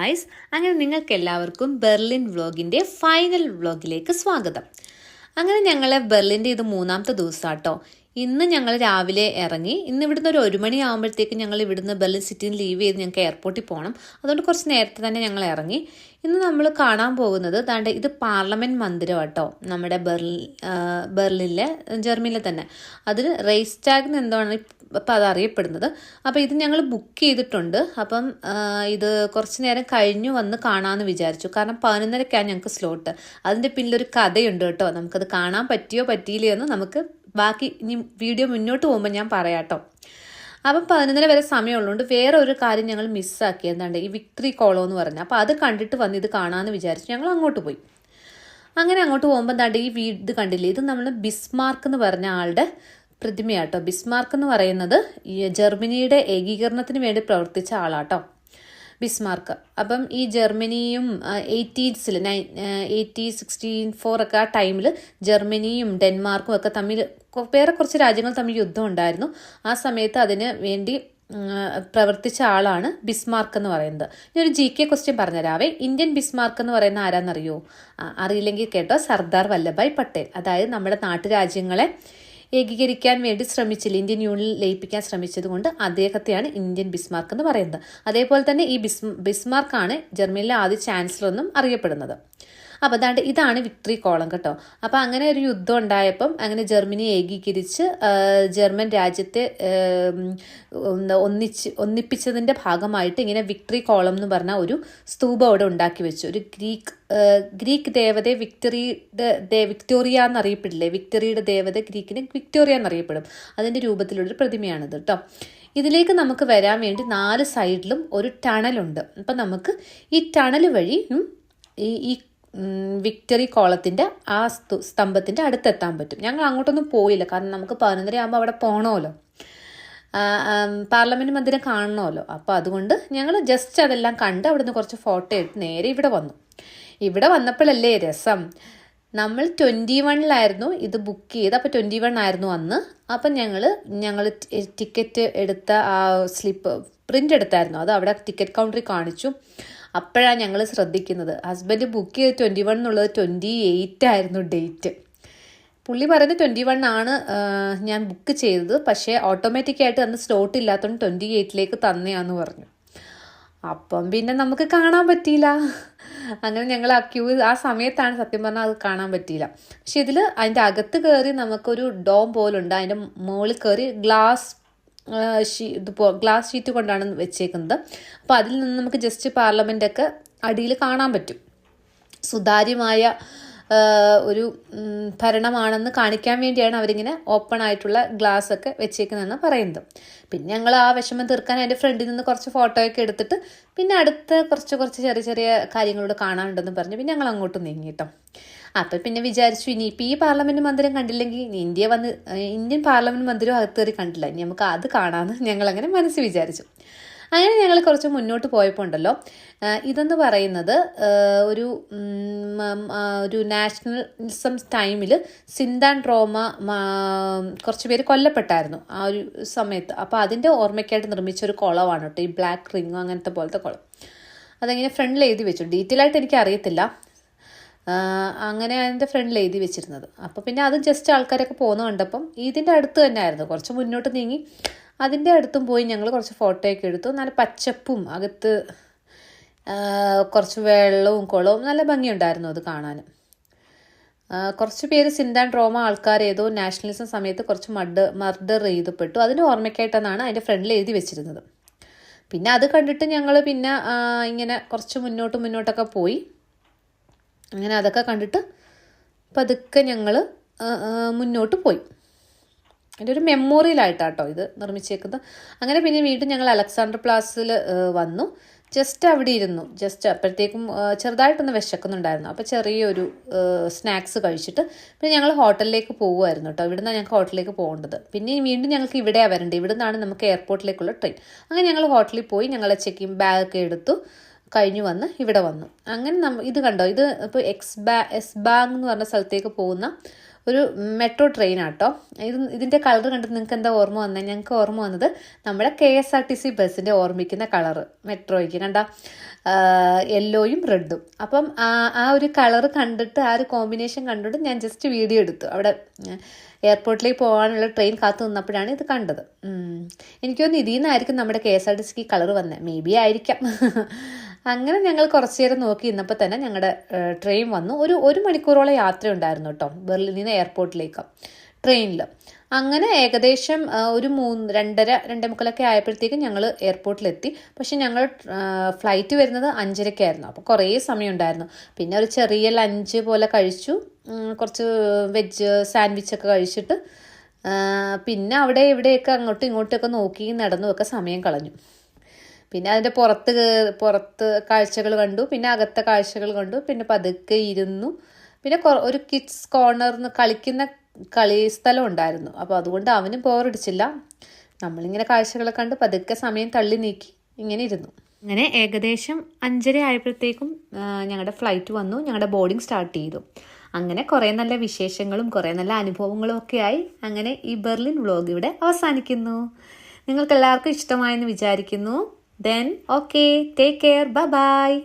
Guys, അങ്ങനെ നിങ്ങൾക്ക് എല്ലാവർക്കും ബെർലിൻ വ്ളോഗിൻ്റെ ഫൈനൽ വ്ളോഗിലേക്ക് സ്വാഗതം. അങ്ങനെ ഞങ്ങൾ ബെർലിൻ്റെ ഇത് 3ാമത്തെ ദിവസമാട്ടോ. ഇന്ന് ഞങ്ങൾ രാവിലെ ഇറങ്ങി. ഇന്ന് ഇവിടുന്ന് ഒരു 1 മണി ആകുമ്പോഴത്തേക്കും ഞങ്ങൾ ഇവിടുന്ന് ബെർലിൻ സിറ്റിയിൽ ലീവ് ചെയ്ത് ഞങ്ങൾക്ക് എയർപോർട്ടിൽ പോകണം. അതുകൊണ്ട് കുറച്ച് നേരത്തെ തന്നെ ഞങ്ങൾ ഇറങ്ങി. ഇന്ന് നമ്മൾ കാണാൻ പോകുന്നത് ഇത് പാർലമെൻറ്റ് മന്ദിരം കേട്ടോ, നമ്മുടെ ബെർലിനിലെ ജർമ്മനിയിലെ തന്നെ. അതിന് റെയ്സ്റ്റാഗ് എന്ന് എന്താണ് അപ്പം അതറിയപ്പെടുന്നത്. അപ്പോൾ ഇത് ഞങ്ങൾ ബുക്ക് ചെയ്തിട്ടുണ്ട്. അപ്പം ഇത് കുറച്ച് നേരം കഴിഞ്ഞു വന്ന് കാണാമെന്ന് വിചാരിച്ചു. കാരണം 11:30ക്കാണ് ഞങ്ങൾക്ക് സ്ലോട്ട്. അതിൻ്റെ പിന്നിലൊരു കഥയുണ്ട് കേട്ടോ. നമുക്കത് കാണാൻ പറ്റിയോ പറ്റിയില്ലയോ എന്ന് നമുക്ക് ബാക്കി ഇനി വീഡിയോ മുന്നോട്ട് പോകുമ്പോൾ ഞാൻ പറയാം കേട്ടോ. അപ്പം 11:30 വരെ സമയമുള്ളതുകൊണ്ട് വേറെ ഒരു കാര്യം ഞങ്ങൾ മിസ്സാക്കി. എന്താണ്ട് ഈ വിക്ടറി കോളം എന്ന് പറഞ്ഞാൽ, അപ്പോൾ അത് കണ്ടിട്ട് വന്ന് ഇത് കാണാമെന്ന് വിചാരിച്ചു. ഞങ്ങൾ അങ്ങോട്ട് പോയി. അങ്ങനെ അങ്ങോട്ട് പോകുമ്പോൾ എന്താണ്ട് ഈ ഇത് കണ്ടില്ലേ, ഇത് നമ്മൾ ബിസ്മാർക്ക് എന്ന് പറഞ്ഞ ആളുടെ പ്രതിമയാട്ടോ. ബിസ്മാർക്ക് എന്ന് പറയുന്നത് ഈ ജർമ്മനിയുടെ ഏകീകരണത്തിന് വേണ്ടി പ്രവർത്തിച്ച ആളാട്ടോ ബിസ്മാർക്ക്. അപ്പം ഈ ജർമ്മനിയും 1864 ഒക്കെ ആ ടൈമിൽ ജർമ്മനിയും ഡെൻമാർക്കും ഒക്കെ തമ്മിൽ വേറെ കുറച്ച് രാജ്യങ്ങൾ തമ്മിൽ യുദ്ധം ഉണ്ടായിരുന്നു. ആ സമയത്ത് അതിന് വേണ്ടി പ്രവർത്തിച്ച ആളാണ് ബിസ്മാർക്ക് എന്ന് പറയുന്നത്. ഞാൻ ഒരു GK ക്വസ്റ്റ്യൻ പറഞ്ഞുതരാവേ. ഇന്ത്യൻ ബിസ്മാർക്ക് എന്ന് പറയുന്ന ആരാന്നറിയോ? അറിയില്ലെങ്കിൽ കേട്ടോ, സർദാർ വല്ലഭായ് പട്ടേൽ. അതായത് നമ്മുടെ നാട്ടുരാജ്യങ്ങളെ ഏകീകരിക്കാൻ വേണ്ടി ശ്രമിച്ചില്ല, ഇന്ത്യൻ യൂണിയനിൽ ലയിപ്പിക്കാൻ ശ്രമിച്ചത് കൊണ്ട് അദ്ദേഹത്തെയാണ് ഇന്ത്യൻ ബിസ്മാർക്ക് എന്ന് പറയുന്നത്. അതേപോലെ തന്നെ ഈ ബിസ്മാർക്കാണ് ജർമ്മനിയിലെ ആദ്യ ചാൻസലർ എന്നും അറിയപ്പെടുന്നത്. അപ്പോൾ അതാണ്ട് ഇതാണ് വിക്ടറി കോളം കേട്ടോ. അപ്പോൾ അങ്ങനെ ഒരു യുദ്ധം ഉണ്ടായപ്പം അങ്ങനെ ജർമ്മനി ഏകീകരിച്ച് ജർമ്മൻ രാജ്യത്തെ ഒന്നിപ്പിച്ചതിൻ്റെ ഭാഗമായിട്ട് ഇങ്ങനെ വിക്ടറി കോളം എന്ന് പറഞ്ഞ ഒരു സ്തൂപം അവിടെ ഉണ്ടാക്കി വെച്ചു. ഒരു ഗ്രീക്ക് ദേവതയെ വിക്ടോറിയ എന്നറിയപ്പെടില്ലേ? വിക്ടറിയുടെ ദേവത ഗ്രീക്കിന് വിക്ടോറിയ എന്നറിയപ്പെടും. അതിൻ്റെ രൂപത്തിലുള്ളൊരു പ്രതിമയാണിത് കേട്ടോ. ഇതിലേക്ക് നമുക്ക് വരാൻ വേണ്ടി 4 സൈഡിലും ഒരു ടണലുണ്ട്. അപ്പം നമുക്ക് ഈ ടണൽ വഴി ഈ വിക്ടറി കോളത്തിൻ്റെ ആ സ്തംഭത്തിൻ്റെ അടുത്തെത്താൻ പറ്റും. ഞങ്ങൾ അങ്ങോട്ടൊന്നും പോയില്ല, കാരണം നമുക്ക് 11:30 ആകുമ്പോൾ അവിടെ പോകണമല്ലോ, പാർലമെൻറ്റ് മന്ദിരം കാണണമല്ലോ. അപ്പോൾ അതുകൊണ്ട് ഞങ്ങൾ ജസ്റ്റ് അതെല്ലാം കണ്ട് അവിടുന്ന് കുറച്ച് ഫോട്ടോ എടുത്ത് നേരെ ഇവിടെ വന്നു. ഇവിടെ വന്നപ്പോഴല്ലേ രസം. നമ്മൾ 21-ലായിരുന്നു ഇത് ബുക്ക് ചെയ്ത്. അപ്പോൾ 21 ആയിരുന്നു അന്ന്. അപ്പം ഞങ്ങൾ ടിക്കറ്റ് എടുത്ത ആ സ്ലിപ്പ് പ്രിൻ്റ് എടുത്തായിരുന്നു. അത് അവിടെ ടിക്കറ്റ് കൗണ്ടറിൽ കാണിച്ചു. അപ്പോഴാണ് ഞങ്ങൾ ശ്രദ്ധിക്കുന്നത്, ഹസ്ബൻഡ് ബുക്ക് ചെയ്ത് 21 എന്നുള്ളത് 28 ആയിരുന്നു ഡേറ്റ്. പുള്ളി പറയുന്നത് 21 ആണ് ഞാൻ ബുക്ക് ചെയ്തത്, പക്ഷേ ഓട്ടോമാറ്റിക്കായിട്ട് അന്ന് സ്ലോട്ട് ഇല്ലാത്തതുകൊണ്ട് 28ലേക്ക് തന്നെയാന്ന് പറഞ്ഞു. അപ്പം പിന്നെ നമുക്ക് കാണാൻ പറ്റിയില്ല. അങ്ങനെ ഞങ്ങൾ ആ സമയത്താണ് സത്യം പറഞ്ഞാൽ അത് കാണാൻ പറ്റിയില്ല. പക്ഷെ ഇതിൽ അതിൻ്റെ അകത്ത് കയറി നമുക്കൊരു ഡോം പോലുണ്ട്. അതിൻ്റെ മുകളിൽ കയറി ഗ്ലാസ് ഷീറ്റ് കൊണ്ടാണ് വെച്ചേക്കുന്നത്. അപ്പോൾ അതിൽ നിന്ന് നമുക്ക് ജസ്റ്റ് പാർലമെൻ്റൊക്കെ അടിയിൽ കാണാൻ പറ്റും. സുതാര്യമായ ഒരു ഭരണമാണെന്ന് കാണിക്കാൻ വേണ്ടിയാണ് അവരിങ്ങനെ ഓപ്പൺ ആയിട്ടുള്ള ഗ്ലാസ് ഒക്കെ വെച്ചേക്കുന്നതെന്ന് പറയുന്നത്. പിന്നെ ഞങ്ങൾ ആ വിഷമം തീർക്കാൻ എൻ്റെ ഫ്രണ്ടിൽ നിന്ന് കുറച്ച് ഫോട്ടോയൊക്കെ എടുത്തിട്ട് പിന്നെ അടുത്ത കുറച്ച് ചെറിയ ചെറിയ കാര്യങ്ങളോട് കാണാനുണ്ടെന്ന് പറഞ്ഞ് പിന്നെ ഞങ്ങൾ അങ്ങോട്ട് നീങ്ങി കേട്ടോ. അപ്പം പിന്നെ വിചാരിച്ചു ഇനിയിപ്പോൾ ഈ പാർലമെൻറ്റ് മന്ദിരം കണ്ടില്ലെങ്കിൽ ഇന്ത്യൻ പാർലമെൻറ്റ് മന്ദിരം അകത്ത് കയറി കണ്ടില്ല, ഇനി നമുക്ക് അത് കാണാമെന്ന് ഞങ്ങളങ്ങനെ മനസ്സിൽ വിചാരിച്ചു. അങ്ങനെ ഞങ്ങൾ കുറച്ച് മുന്നോട്ട് പോയപ്പോൾ ഉണ്ടല്ലോ, ഇതെന്ന് പറയുന്നത് ഒരു നാഷണലിസം ടൈമിൽ സിന്താൻ റോമ കുറച്ച് പേര് കൊല്ലപ്പെട്ടായിരുന്നു ആ ഒരു സമയത്ത്. അപ്പോൾ അതിൻ്റെ ഓർമ്മയ്ക്കായിട്ട് നിർമ്മിച്ചൊരു കുളമാണ് കേട്ടോ ഈ ബ്ലാക്ക് റിങ്ങോ അങ്ങനത്തെ പോലത്തെ കുളം. അതെങ്ങനെ ഫ്രണ്ടിൽ എഴുതി വെച്ചു, ഡീറ്റെയിൽ ആയിട്ട് എനിക്ക് അറിയത്തില്ല. അങ്ങനെ അതിൻ്റെ ഫ്രണ്ടിൽ എഴുതി വെച്ചിരുന്നത്. അപ്പോൾ പിന്നെ അത് ജസ്റ്റ് ആൾക്കാരൊക്കെ പോകുന്ന കണ്ടപ്പം ഇതിൻ്റെ അടുത്ത് തന്നെ ആയിരുന്നു. കുറച്ച് മുന്നോട്ട് നീങ്ങി അതിൻ്റെ അടുത്തും പോയി ഞങ്ങൾ കുറച്ച് ഫോട്ടോയൊക്കെ എടുത്തു. നല്ല പച്ചപ്പും അകത്ത് കുറച്ച് വെള്ളവും കുളവും നല്ല ഭംഗിയുണ്ടായിരുന്നു അത് കാണാൻ. കുറച്ച് പേര് സിന്താൻ റോമ ആൾക്കാർ ഏതോ നാഷണലിസം സമയത്ത് കുറച്ച് മർഡർ ചെയ്തപ്പെട്ടു. അതിൻ്റെ ഓർമ്മയ്ക്കായിട്ടെന്നാണ് അതിൻ്റെ ഫ്രണ്ടിൽ എഴുതി വെച്ചിരുന്നത്. പിന്നെ അത് കണ്ടിട്ട് ഞങ്ങൾ പിന്നെ ഇങ്ങനെ കുറച്ച് മുന്നോട്ടൊക്കെ പോയി. അങ്ങനെ അതൊക്കെ കണ്ടിട്ട് പതുക്കെ ഞങ്ങൾ മുന്നോട്ട് പോയി. അതിൻ്റെ ഒരു മെമ്മോറിയലായിട്ടാട്ടോ ഇത് നിർമ്മിച്ചേക്കുന്നത്. അങ്ങനെ പിന്നെ വീണ്ടും ഞങ്ങൾ അലക്സാണ്ടർ പ്ലാസിൽ വന്നു. ജസ്റ്റ് അവിടെ ഇരുന്നു. ജസ്റ്റ് അപ്പോഴത്തേക്കും ചെറുതായിട്ടൊന്ന് വിശക്കുന്നുണ്ടായിരുന്നു. അപ്പോൾ ചെറിയൊരു സ്നാക്സ് കഴിച്ചിട്ട് പിന്നെ ഞങ്ങൾ ഹോട്ടലിലേക്ക് പോകുമായിരുന്നു കേട്ടോ. ഇവിടെ നിന്നാണ് ഞങ്ങൾക്ക് ഹോട്ടലിലേക്ക് പോകേണ്ടത്. പിന്നെ വീണ്ടും ഞങ്ങൾക്ക് ഇവിടെയാണ് വരേണ്ടത്. ഇവിടെ നിന്നാണ് നമുക്ക് എയർപോർട്ടിലേക്കുള്ള ട്രെയിൻ. അങ്ങനെ ഞങ്ങൾ ഹോട്ടലിൽ പോയി ഞങ്ങളെ ചെക്കിങ് ബാഗൊക്കെ എടുത്തു കഴിഞ്ഞു വന്ന് ഇവിടെ വന്നു. അങ്ങനെ ഇത് കണ്ടോ, ഇത് ഇപ്പോൾ എസ് ബാങ്ക് എന്ന് പറഞ്ഞ സ്ഥലത്തേക്ക് പോകുന്ന ഒരു മെട്രോ ട്രെയിനാട്ടോ. ഇതിൻ്റെ കളർ കണ്ടിട്ട് നിങ്ങൾക്ക് എന്താ ഓർമ്മ വന്നത്? ഞങ്ങൾക്ക് ഓർമ്മ വന്നത് നമ്മുടെ KSRTC ബസ്സിൻ്റെ ഓർമ്മിക്കുന്ന കളറ് മെട്രോയ്ക്ക് കണ്ട യെല്ലോയും റെഡും. അപ്പം ആ ഒരു കളർ കണ്ടിട്ട് ആ ഒരു കോമ്പിനേഷൻ കണ്ടിട്ട് ഞാൻ ജസ്റ്റ് വീഡിയോ എടുത്തു. അവിടെ എയർപോർട്ടിലേക്ക് പോകാനുള്ള ട്രെയിൻ കാത്തു നിന്നപ്പോഴാണ് ഇത് കണ്ടത്. എനിക്ക് തോന്നുന്നു ഇതിൽ നിന്നായിരിക്കും നമ്മുടെ KSRTCക്ക് കളർ വന്നത്. മേ ബി ആയിരിക്കാം. അങ്ങനെ ഞങ്ങൾ കുറച്ചു നേരം നോക്കി ഇന്നപ്പോൾ തന്നെ ഞങ്ങളുടെ ട്രെയിൻ വന്നു. ഒരു മണിക്കൂറോളം യാത്ര ഉണ്ടായിരുന്നു കേട്ടോ ബെർലിനിൽ നിന്ന് എയർപോർട്ടിലേക്ക് ട്രെയിനിൽ. അങ്ങനെ ഏകദേശം ഒരു 2:30 ആയപ്പോഴത്തേക്കും ഞങ്ങൾ എയർപോർട്ടിലെത്തി. പക്ഷെ ഞങ്ങൾ ഫ്ലൈറ്റ് വരുന്നത് 5:30 അപ്പോൾ കുറേ സമയം ഉണ്ടായിരുന്നു. പിന്നെ ഒരു ചെറിയ ലഞ്ച് പോലെ കഴിച്ചു, കുറച്ച് വെജ് സാൻഡ്വിച്ചൊക്കെ കഴിച്ചിട്ട് പിന്നെ അവിടെ ഇവിടെയൊക്കെ അങ്ങോട്ടും ഇങ്ങോട്ടൊക്കെ നോക്കി നടന്നുമൊക്കെ സമയം കളഞ്ഞു. പിന്നെ അതിൻ്റെ പുറത്ത് കാഴ്ചകൾ കണ്ടു, പിന്നെ അകത്തെ കാഴ്ചകൾ കണ്ടു, പിന്നെ പതുക്കെ ഇരുന്നു. പിന്നെ ഒരു കിഡ്സ് കോർണറിന് കളിക്കുന്ന കളി സ്ഥലം ഉണ്ടായിരുന്നു. അപ്പോൾ അതുകൊണ്ട് അവനും ബോറടിച്ചില്ല. നമ്മളിങ്ങനെ കാഴ്ചകളെ കണ്ട് പതുക്കെ സമയം തള്ളി നീക്കി ഇങ്ങനെ ഇരുന്നു. അങ്ങനെ ഏകദേശം 5:30 ആയപ്പോഴത്തേക്കും ഞങ്ങളുടെ ഫ്ലൈറ്റ് വന്നു. ഞങ്ങളുടെ ബോർഡിങ് സ്റ്റാർട്ട് ചെയ്തു. അങ്ങനെ കുറേ നല്ല വിശേഷങ്ങളും കുറേ നല്ല അനുഭവങ്ങളും ഒക്കെ ആയി അങ്ങനെ ഈ ബെർലിൻ വ്ലോഗ് ഇവിടെ അവസാനിക്കുന്നു. നിങ്ങൾക്ക് എല്ലാവർക്കും ഇഷ്ടമായെന്ന് വിചാരിക്കുന്നു. Then, okay, take care, bye-bye.